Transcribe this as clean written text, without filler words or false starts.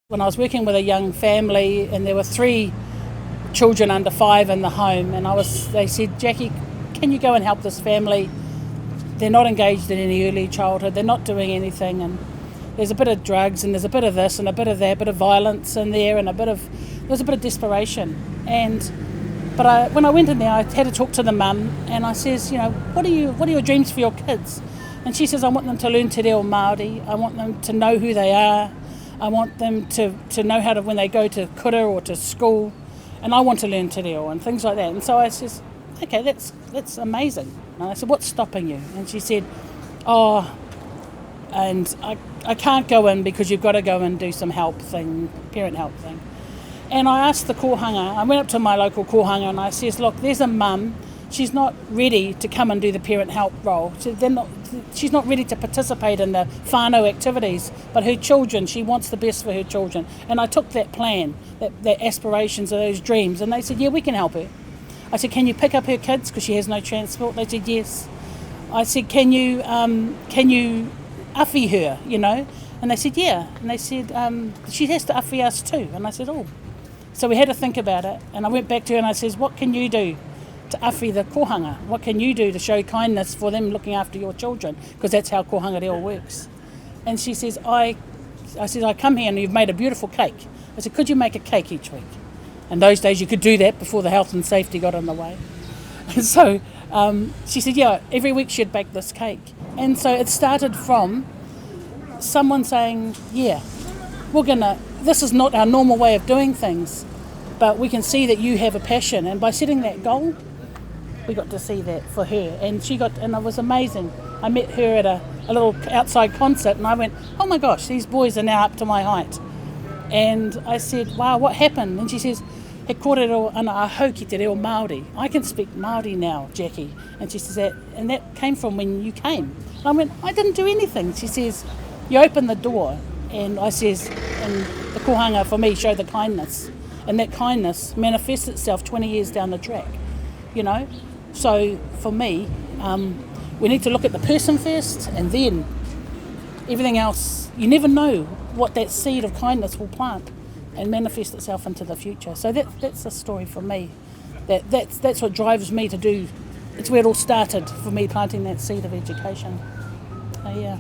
When I was working with a young family and there were 3 children under 5 in the home, and they said, Jaqi, can you go and help this family? They're not engaged in any early childhood, they're not doing anything, and there's a bit of drugs and there's a bit of this and a bit of that, a bit of violence in there, and there's a bit of desperation. But when I went in there, I had to talk to the mum, and I says, what are your dreams for your kids? And she says, I want them to learn te reo Māori, I want them to know who they are, I want them to know how to, when they go to kura or to school, and I want to learn te reo and things like that. And so I says, okay, that's amazing. And I said, what's stopping you? And she said, and I can't go in because you've got to go and do some parent help thing. And I asked the kohanga, I went up to my local kohanga and I says, look, there's a mum, she's not ready to come and do the parent help role. She's not ready to participate in the whānau activities, but her children, she wants the best for her children. And I took that plan, that aspirations of those dreams, and they said, yeah, we can help her. I said, can you pick up her kids because she has no transport? They said, yes. I said, can you awhi her, And they said, yeah. And they said, she has to awhi us too. And I said, oh. So we had to think about it. And I went back to her and I says, what can you do to awhi the kohanga? What can you do to show kindness for them looking after your children? Because that's how kohanga reo works. And she says, I come here and you've made a beautiful cake. I said, could you make a cake each week? And those days you could do that before the health and safety got in the way. And so she said, yeah, every week she'd bake this cake. And so it started from someone saying, yeah, this is not our normal way of doing things, but we can see that you have a passion. And by setting that goal, we got to see that for her. And it was amazing. I met her at a little outside concert and I went, oh my gosh, these boys are now up to my height. And I said, wow, what happened? And she says, he kōrero ana ahau ki te reo Māori. I can speak Māori now, Jaqi. And she says that came from when you came. And I went, I didn't do anything. She says, you opened the door. And I says, and the kohanga for me showed the kindness. And that kindness manifests itself 20 years down the track, So for me, we need to look at the person first and then everything else. You never know what that seed of kindness will plant and manifest itself into the future. So that's the story for me. That's what drives me to do. It's where it all started for me, planting that seed of education. So yeah.